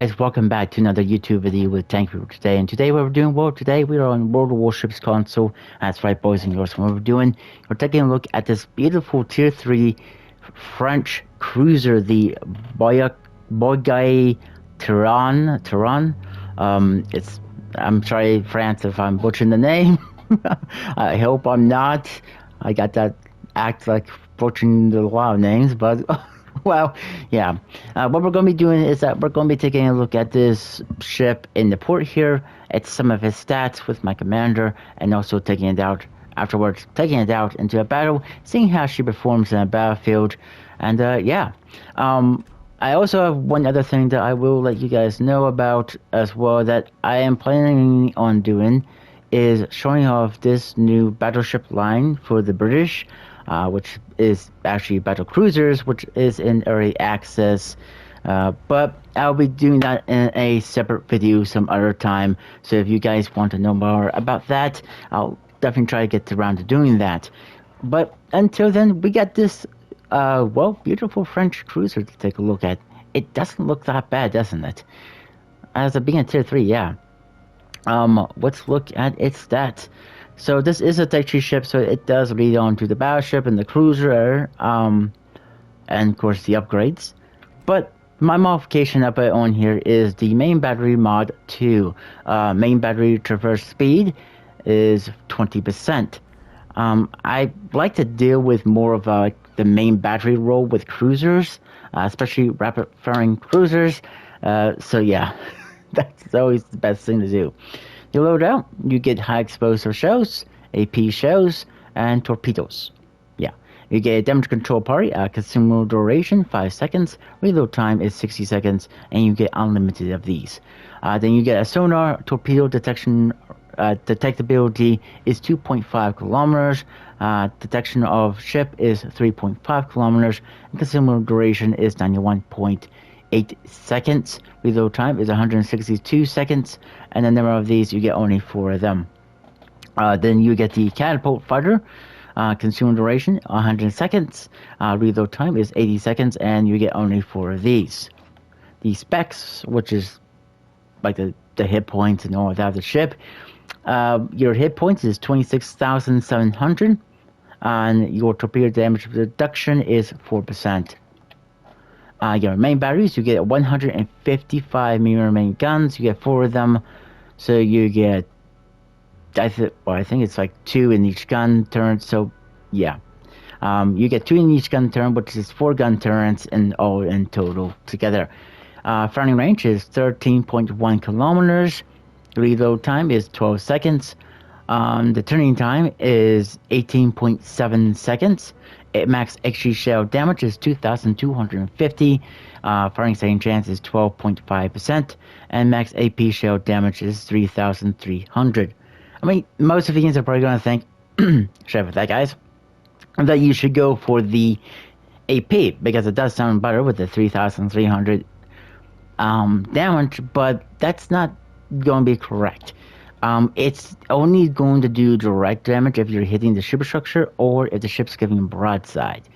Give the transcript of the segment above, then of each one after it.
guys, welcome back to another YouTube video with Tank People today. And today what we're doing, well, today we are on World of Warships console. That's right, boys and girls. What we're taking a look at this beautiful Tier 3 French cruiser, the Duguay-Trouin. I'm sorry, France, if I'm butchering the name. I hope I'm not. I got that act like butchering a lot of names, but... Well, yeah. What we're going to be doing is that we're going to be taking a look at this ship in the port here, at some of his stats with my commander, and also taking it out afterwards, taking it out into a battle, seeing how she performs in a battlefield, and yeah. I also have one other thing that I will let you guys know about as well that I am planning on doing, is showing off this new battleship line for the British. Which is actually battle cruisers, which is in early access, but I'll be doing that in a separate video some other time. So if you guys want to know more about that, I'll definitely try to get around to doing that. But until then, we got this well, beautiful French cruiser to take a look at. It doesn't look that bad, doesn't it? As a being a tier 3, yeah. Let's look at its stats. So this is a Tech Tree ship, so it does lead on to the battleship and the cruiser, and of course the upgrades. But my modification up on here is the main battery mod 2. Main battery traverse speed is 20%. I like to deal with more of the main battery role with cruisers, especially rapid firing cruisers. So yeah, that's always the best thing to do. You load out, you get high explosive shells, AP shells, and torpedoes. Yeah, you get a damage control party, consumer duration 5 seconds, reload time is 60 seconds, and you get unlimited of these. Then you get a sonar torpedo detection. Detectability is 2.5 kilometers. Detection of ship is 3.5 kilometers, and consumer duration is 91.8 seconds. Reload time is 162 seconds, and the number of these you get only 4 of them. Then you get the catapult fighter. Consumer duration 100 seconds. Reload time is 80 seconds, and you get only 4 of these. The specs, which is like the hit points and all of that of the ship. Your hit points is 26,700, and your torpedo damage reduction is 4%. Your main batteries, you get 155mm main guns. You get 4 of them, so you get I think it's like 2 in each gun turret. So yeah, you get 2 in each gun turret, which is 4 gun turrets in all in total together. Firing range is 13.1 kilometers. Reload time is 12 seconds. The turning time is 18.7 seconds. Max XG shell damage is 2,250. Firing second chance is 12.5%. And max AP shell damage is 3,300. I mean, most of you are probably going to think, sorry for that, guys, that you should go for the AP, because it does sound better with the 3,300 damage, but that's not going to be correct. It's only going to do direct damage if you're hitting the superstructure or if the ship's giving broadside.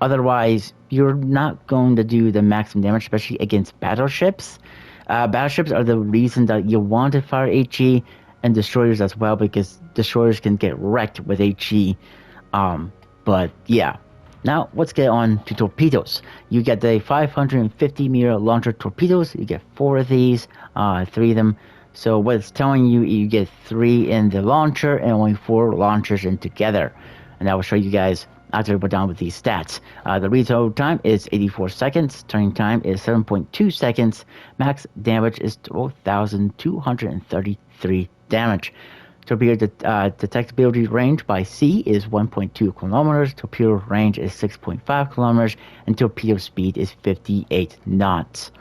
Otherwise, you're not going to do the maximum damage, especially against battleships. Battleships are the reason that you want to fire HE, and destroyers as well, because destroyers can get wrecked with HE. But yeah. Now, let's get on to torpedoes. You get the 550-meter launcher torpedoes. You get 4 of these, 3 of them. So what it's telling you, you get 3 in the launcher and only 4 launchers in together. And I will show you guys after we're done with these stats. The reload time is 84 seconds. Turning time is 7.2 seconds. Max damage is 12,233 damage. Torpedo detectability range by sea is 1.2 kilometers. Torpedo range is 6.5 kilometers. And torpedo speed is 58 knots.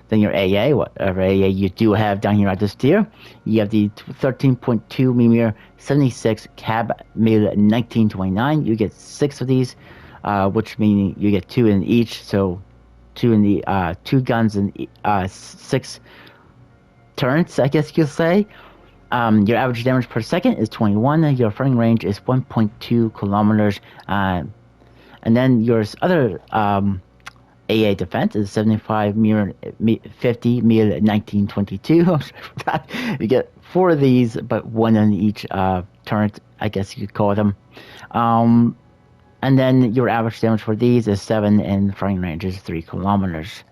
Then your AA, whatever AA you do have down here at this tier, you have the 13.2mm 76 cab made 1929. You get 6 of these, which means you get 2 in each. So 2 in the 2 guns and 6 turrets, I guess you'll say. Your average damage per second is 21. Your firing range is 1.2 kilometers. And then your other AA defense is 75 mir 50 mil 1922. I'm sorry for that. You get 4 of these, but 1 on each turret, I guess you could call them. Um, and then your average damage for these is 7, and firing range is 3 kilometers.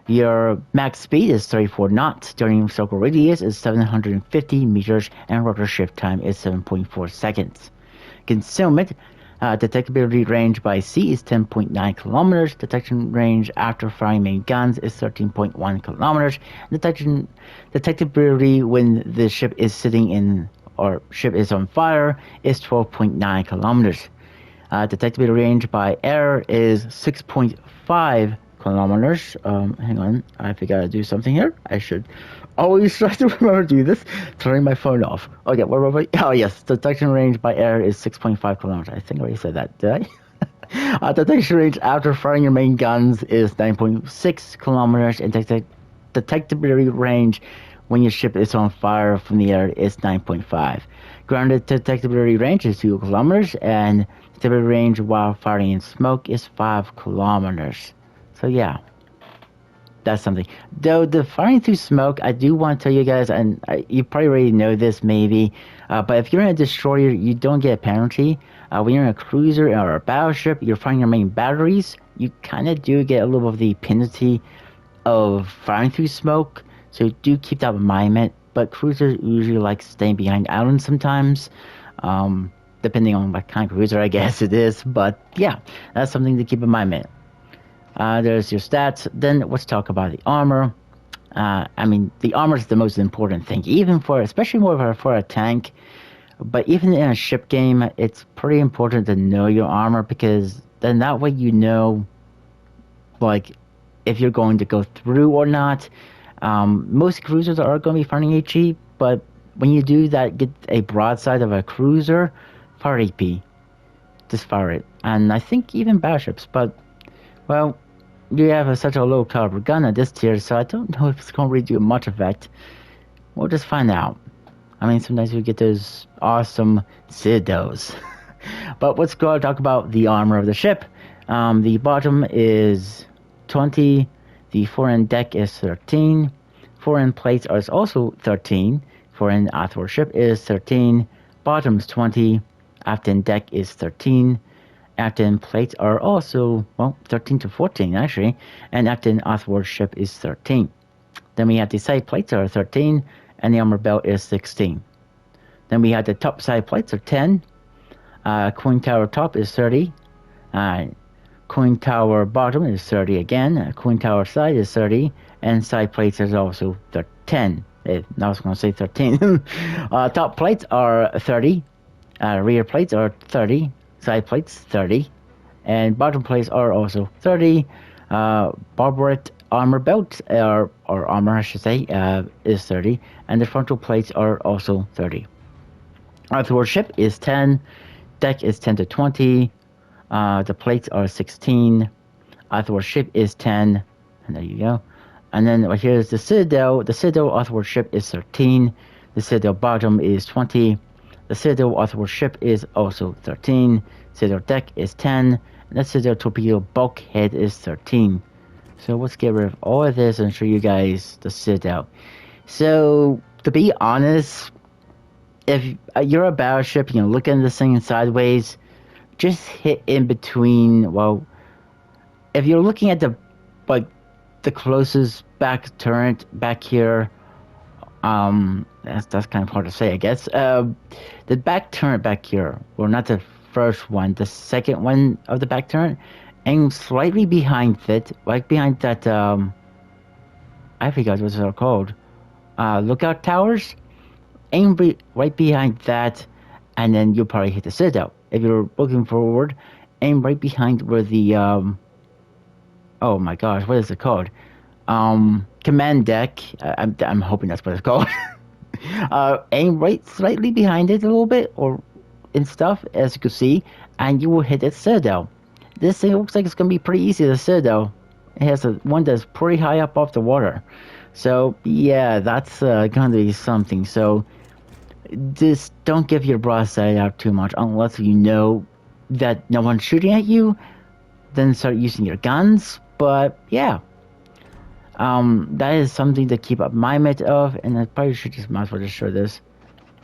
Your max speed is 34 knots. During circle radius is 750 meters, and rotor shift time is 7.4 seconds. Concealment detectability range by sea is 10.9 kilometers. Detection range after firing main guns is 13.1 kilometers. Detectability when the ship is sitting in or ship is on fire is 12.9 kilometers. Detectability range by air is 6.5 kilometers. Hang on, I forgot to do something here. I should always try to remember to do this. Turning my phone off. Okay, where were we? Oh yes, detection range by air is 6.5 kilometers. I think I already said that, did I? Detection range after firing your main guns is 9.6 kilometers, and detectability range when your ship is on fire from the air is 9.5. Grounded detectability range is 2 kilometers, and detectability range while firing in smoke is 5 kilometers. So yeah, that's something. Though the firing through smoke, I do want to tell you guys, and you probably already know this maybe, but if you're in a destroyer, you don't get a penalty. When you're in a cruiser or a battleship, you're firing your main batteries, you kind of do get a little bit of the penalty of firing through smoke, so do keep that in mind. But cruisers usually like staying behind islands sometimes, depending on what kind of cruiser I guess it is. But yeah, that's something to keep in mind. There's your stats. Then let's talk about the armor. I mean, the armor is the most important thing, even for, especially more for a tank. But even in a ship game, it's pretty important to know your armor, because then that way you know, like, if you're going to go through or not. Most cruisers are going to be firing HE, but when you do that, get a broadside of a cruiser, fire AP. Just fire it. And I think even battleships, but, well, you have such a low caliber gun at this tier, so I don't know if it's going to really do much effect. We'll just find out. I mean, sometimes we get those awesome citadels. But let's go and talk about the armor of the ship. The bottom is 20. The fore-end deck is 13. Fore-end plates are also 13. Fore-end athwart ship is 13. Bottom's 20. Aft-end deck is 13. Aft-end plates are also, well, 13 to 14 actually, and aft-end athwart ship is 13. Then we have the side plates are 13, and the armor belt is 16. Then we have the top side plates are 10. Coin tower top is 30. Coin tower bottom is 30 again. Coin tower side is 30, and side plates is also 10. I was going to say 13. Top plates are 30. Rear plates are 30. Side plates 30, and bottom plates are also 30. Barbette armor belt, or armor I should say, is 30, and the frontal plates are also 30. Athwart ship is 10. Deck is 10 to 20. The plates are 16. Athwart ship is 10, and there you go. And then right here is the citadel. The citadel athwart ship is 13. The citadel bottom is 20. The citadel athwart ship is also 13. Citadel deck is 10. And the citadel torpedo bulkhead is 13. So let's get rid of all of this and show you guys the citadel. So to be honest, if you're a battleship, you know, look at this thing sideways, just hit in between. Well, if you're looking at the closest back turret back here, that's kind of hard to say, I guess. The back turret back here, or not the first one, the second one of the back turret, aim slightly behind it, right behind that. I forgot what they're called. Lookout towers. Aim right behind that, and then you'll probably hit the citadel. If you're looking forward, aim right behind where the oh my gosh, what is it called? Command deck. I'm hoping that's what it's called. Aim right slightly behind it a little bit, or in stuff, as you can see, and you will hit its citadel. This thing looks like it's going to be pretty easy, the citadel. It has one that's pretty high up off the water. So, yeah, that's going to be something. So, just don't give your broadside out too much unless you know that no one's shooting at you. Then start using your guns. But yeah, that is something to keep a mind of, and I probably should just might as well just show this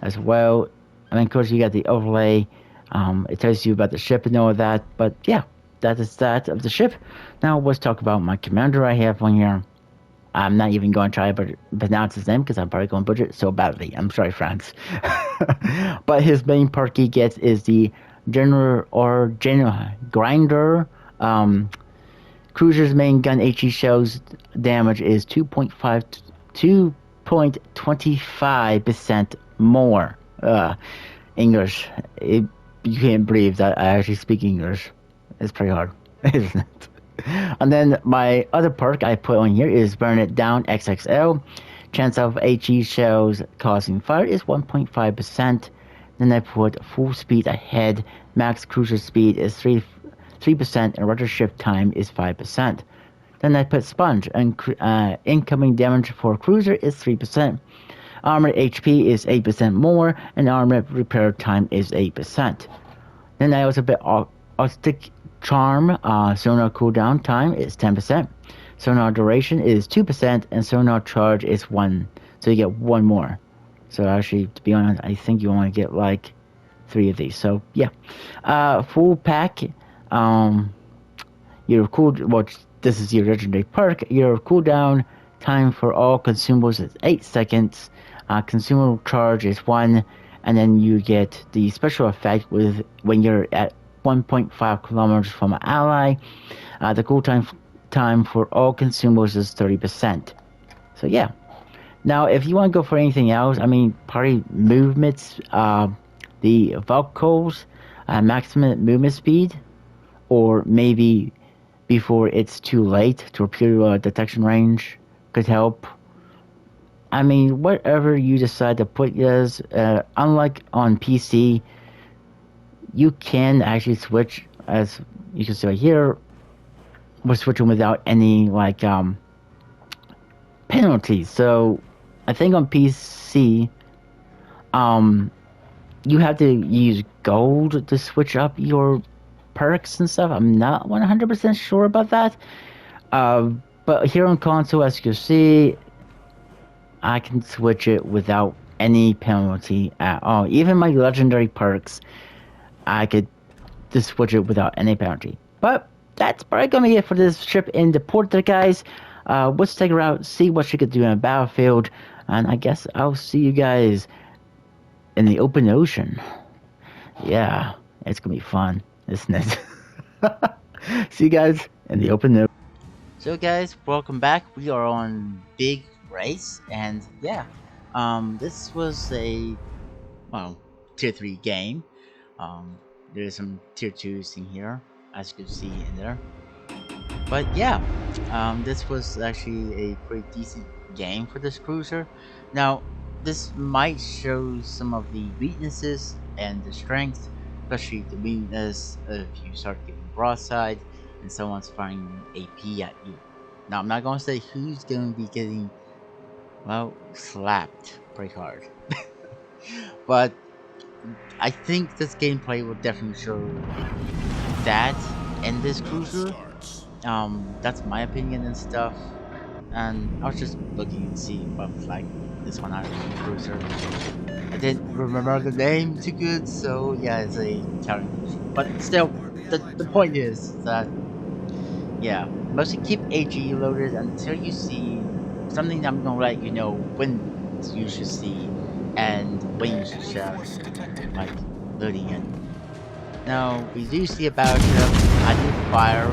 as well. And of course, you got the overlay. It tells you about the ship and all of that. But yeah, that is that of the ship. Now let's talk about my commander I have on here. I'm not even going to try to pronounce his name because I'm probably going to butcher it so badly. I'm sorry, friends. But his main perk he gets is the General Grinder. Cruiser's main gun HE shells damage is 2.25% more. English. You can't believe that I actually speak English. It's pretty hard, isn't it? And then my other perk I put on here is Burn It Down XXL. Chance of HE shells causing fire is 1.5%. Then I put Full Speed Ahead. Max cruiser speed is 3% and rotor shift time is 5%. Then I put Sponge, and incoming damage for cruiser is 3%. Armor HP is 8% more, and armor repair time is 8%. Then I also put Arctic Charm. Sonar cooldown time is 10%. Sonar duration is 2%, and sonar charge is 1. So you get 1 more. So actually, to be honest, I think you only get like 3 of these. So yeah, full pack. Your this is your legendary perk. Your cooldown time for all consumables is 8 seconds. Consumable charge is 1, and then you get the special effect with when you're at 1.5 kilometers from an ally. The cooldown time for all consumables is 30%. So yeah. Now, if you want to go for anything else, I mean, party movements, the Valkyries, maximum movement speed, or maybe before it's too late, torpedo detection range could help. I mean, whatever you decide to put as, unlike on PC, you can actually switch, as you can see right here, we're switching without any, like, penalties. So, I think on PC, you have to use gold to switch up your perks and stuff. I'm not 100% sure about that. But here on console, as you can see, I can switch it without any penalty at all. Even my legendary perks, I could just switch it without any penalty. But that's probably gonna be it for this trip in the port, guys. Let's take her out, see what she could do in a battlefield, and I guess I'll see you guys in the open ocean. Yeah, it's gonna be fun, isn't it? See you guys in the open ocean. So guys, welcome back. We are on Big Race, and yeah, this was a, well, tier 3 game. There's some tier 2s in here, as you can see in there. But yeah, this was actually a pretty decent game for this cruiser. Now, this might show some of the weaknesses and the strength, especially the weakness if you start getting broadside and someone's firing AP at you. Now, I'm not going to say who's going to be getting, well, slapped pretty hard. But I think this gameplay will definitely show that in this cruiser. That's my opinion and stuff. And I was just looking and see what was like this one out of the cruiser. I didn't remember the name too good, so yeah, it's a challenge. But still, the point is that, yeah, mostly keep AG loaded until you see something. I'm gonna let you know when you should see and when you should start, like, loading it. Now, we do see a battleship. I do fire.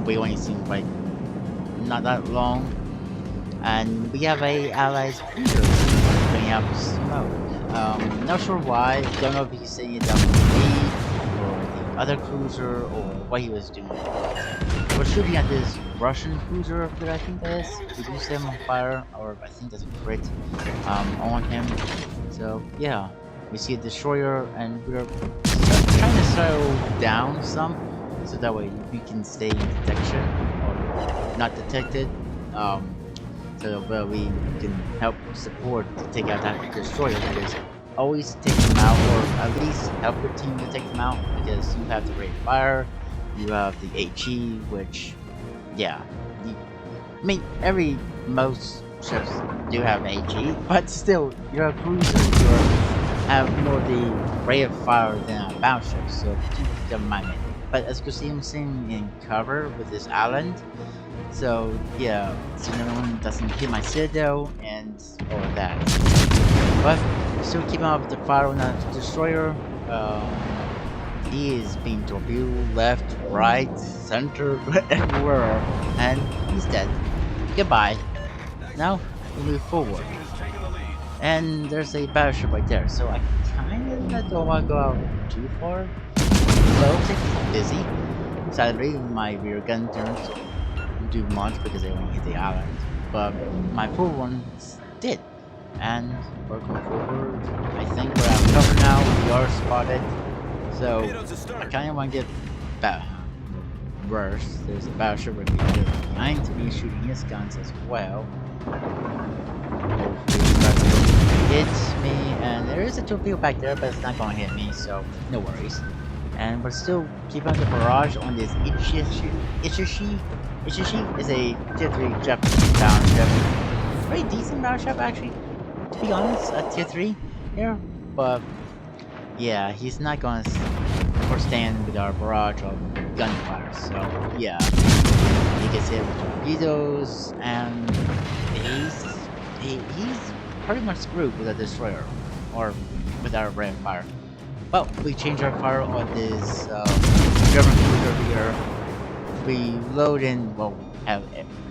We only seem like not that long. And we have a allies cruiser bringing out smoke. Not sure why. Don't know if he's saying it down to me or the other cruiser or what he was doing. We're shooting at this Russian cruiser that I think that is. We do set him on fire, or I think that's a crit on him. So yeah, we see a destroyer, and we're trying to slow down some, so that way we can stay in detection or not detected. So that we can help support to take out that destroyer. That is, always take them out, or at least help your team to take them out, because you have the rate of fire, you have the HE, which yeah. I mean, most ships do have AG, but still, you're a cruiser. You have more the rate of fire than a battleship, so don't mind me. But as you can see, I'm sitting in cover with this island, so yeah, so no one doesn't hit my citadel and all of that. But still keeping up the fire on the destroyer. He is being torpedoed left, right, center, everywhere, and he's dead. Goodbye. Now we move forward. And there's a battleship right there, so I kinda don't wanna go out too far. Well, it's busy. Sadly, my rear gun turns don't do much because they only hit the island. But my forward ones did. And we're going forward. I think we're out of cover now. We are spotted. So I kinda wanna get back. Worse, there's a battleship right behind me shooting his guns as well. Hits me, and there is a torpedo back there, but it's not going to hit me, so no worries. And we're still keeping up the barrage on this Ichishi is a tier 3 Japanese battleship. Very decent battleship, actually, to be honest, a tier 3 here, but yeah, he's not going to stand with our barrage of gunfire, so yeah. He gets hit with torpedoes, and he's pretty much screwed with a destroyer, or with our rate of fire. But we change our fire on this German cruiser here. We load in, well, have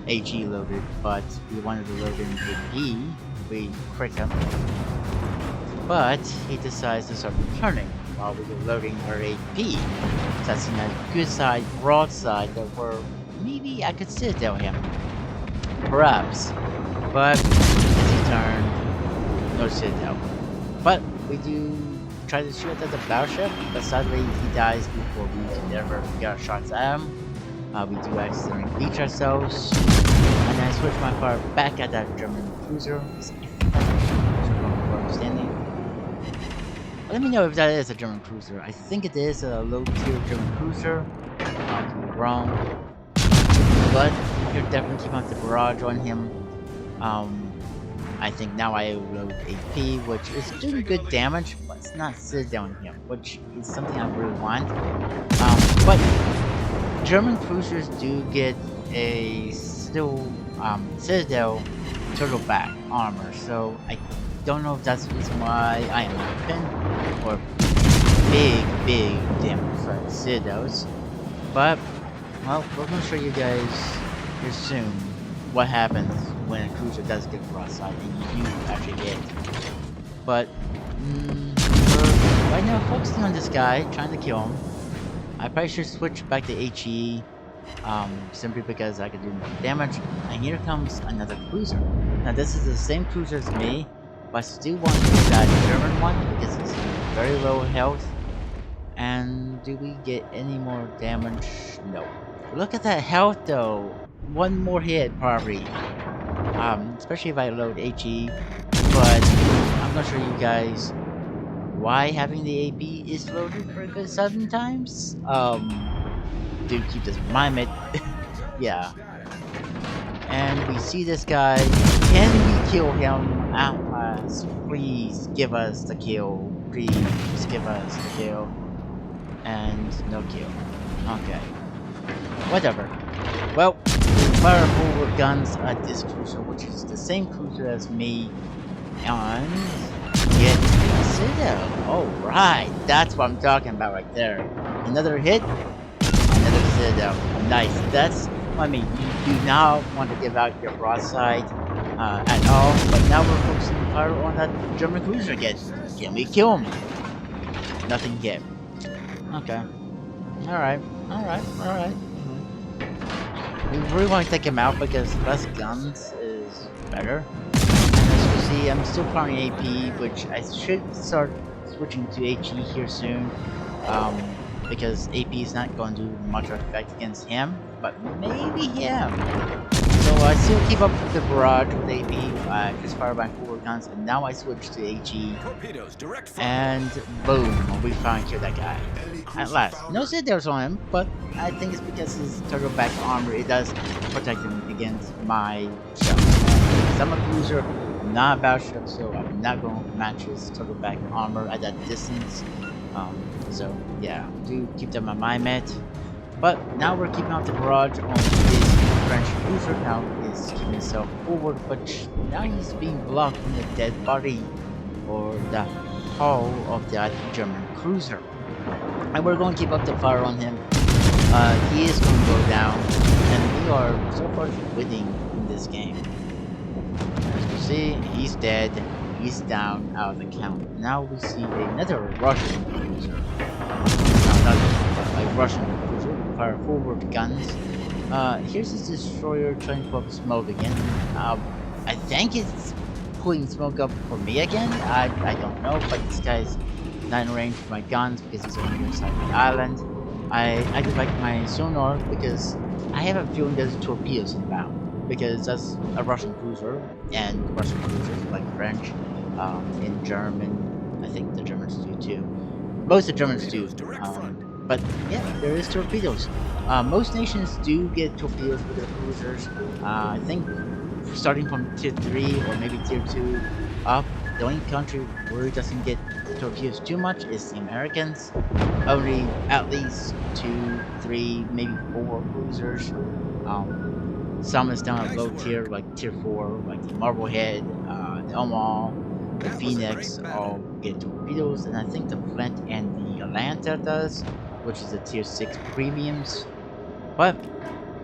AG loaded, but we wanted to load in AP. We crit him, but he decides to start returning while we were loading our AP. So that's in a good side, broadside that were maybe I could sit down him. Perhaps. But it's his turn. No sit down. But we do try to shoot at the battleship, but sadly he dies before we can ever get our shots at him. We do accidentally beach ourselves. And then I switch my fire back at that German cruiser. Understanding. Let me know if that is a German cruiser. I think it is a low-tier German cruiser. I could be wrong. But you're definitely keeping up the barrage on him. I think now I load AP, which is doing good damage, but it's not citadel on him, which is something I really want. But German cruisers do get a still citadel turtleback armor, so I don't know if that's the reason why I am open, or big damage for citadels. But, well, we're going to show you guys here soon what happens when a cruiser does get broadside and you actually get it. But, we're right now focusing on this guy, trying to kill him. I probably should switch back to HE, simply because I can do more damage. And here comes another cruiser. Now this is the same cruiser as me, but I still want to use that German one because it's very low health. And do we get any more damage? No. Look at that health though. One more hit probably. Especially if I load HE. But I'm not sure you guys why having the AP is loaded for a good sometimes. Do keep this in mind, yeah. And we see this guy. Can we kill him? Please give us the kill. Please give us the kill. And no kill. Okay. Whatever. Well, fire forward guns at this cruiser, which is the same cruiser as me. And get citadel. Alright, that's what I'm talking about right there. Another hit. Another citadel. Nice. That's, I mean, you do not want to give out your broadside at all, but now we're focusing the fire on that German cruiser again. Can we kill him? Nothing yet. Okay. Alright. We really want to take him out because less guns is better. And as you see, I'm still firing AP, which I should start switching to HE here soon. Because AP is not going to do much effect against him, but maybe him. So I still keep up with the barrage with AP. Just fire my forward guns, and now I switch to HE, Torpedoes, direct front. and boom, we finally killed that guy. Enemy At cruiser last. found. No citadels on him, but I think it's because his turtleback armor, it does protect him against my shells. Because I'm a cruiser, I'm not a battleship, so I'm not going to match his turtleback armor at that distance. So yeah, do keep that in mind, mate. But now we're keeping out the barrage on his French cruiser. Now he's keeping himself forward, but now he's being blocked from the dead body or the hull of that German cruiser. And we're going to keep up the fire on him. He is going to go down, and we are so far winning in this game. As you see, he's dead. He's down out of the count. Now we see another Russian cruiser. Not a Russian cruiser. Fire forward guns. Here's his destroyer trying to put up smoke again. I think it's putting smoke up for me again. I don't know, but this guy's not in range for my guns because he's on the other side of the island. I activate my sonar because I have a feeling there's torpedoes inbound. Because that's a Russian cruiser, and Russian cruisers like French, in German, I think the Germans do too. Most of the Germans do. But yeah, there is torpedoes. Most nations do get torpedoes with their cruisers. I think starting from tier 3 or maybe tier 2 up, the only country where it doesn't get torpedoes too much is the Americans. Only at least 2, 3, maybe 4 cruisers. Some is down at low tier, like tier 4, like the Marblehead, the Omaha, the Phoenix all get torpedoes, and I think the Flint and the Atlanta does, which is the tier 6 premiums. But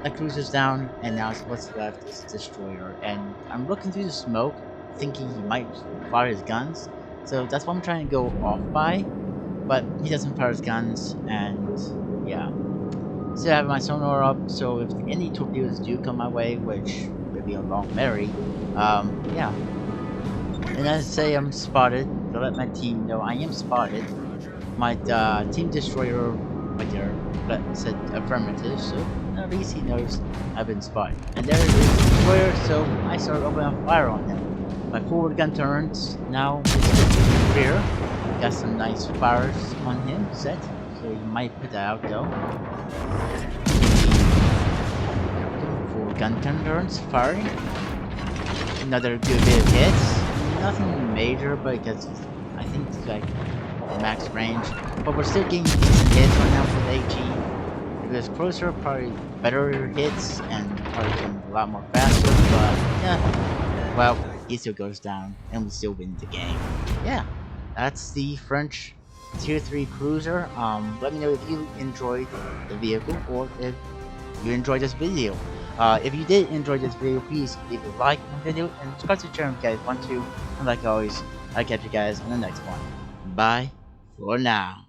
that cruiser's down, and now what's left is Destroyer, and I'm looking through the smoke, thinking he might fire his guns, so that's what I'm trying to go off by, but he doesn't fire his guns, and yeah. Still have my sonar up, so if any torpedoes do come my way, which will be a long Mary, yeah. And as I say, I'm spotted, to let my team know I am spotted. My team destroyer right there said affirmative, so at least he knows I've been spotted. And there is the destroyer, so I start opening fire on him. My forward gun turns, now it's the rear. Got some nice fires on him set, so you might put that out though. Forward gun turns, firing. Another good bit of hits. Nothing major, but because I think it's like max range. But we're still getting decent hits right now with AG. If it was closer, probably better hits and probably going a lot more faster. But yeah, well, he still goes down, and we still win the game. Yeah, that's the French tier 3 cruiser. Let me know if you enjoyed the vehicle or if you enjoyed this video. If you did enjoy this video, please leave a like on the video and subscribe to the channel if you guys want to. And like always, I'll catch you guys on the next one. Bye for now.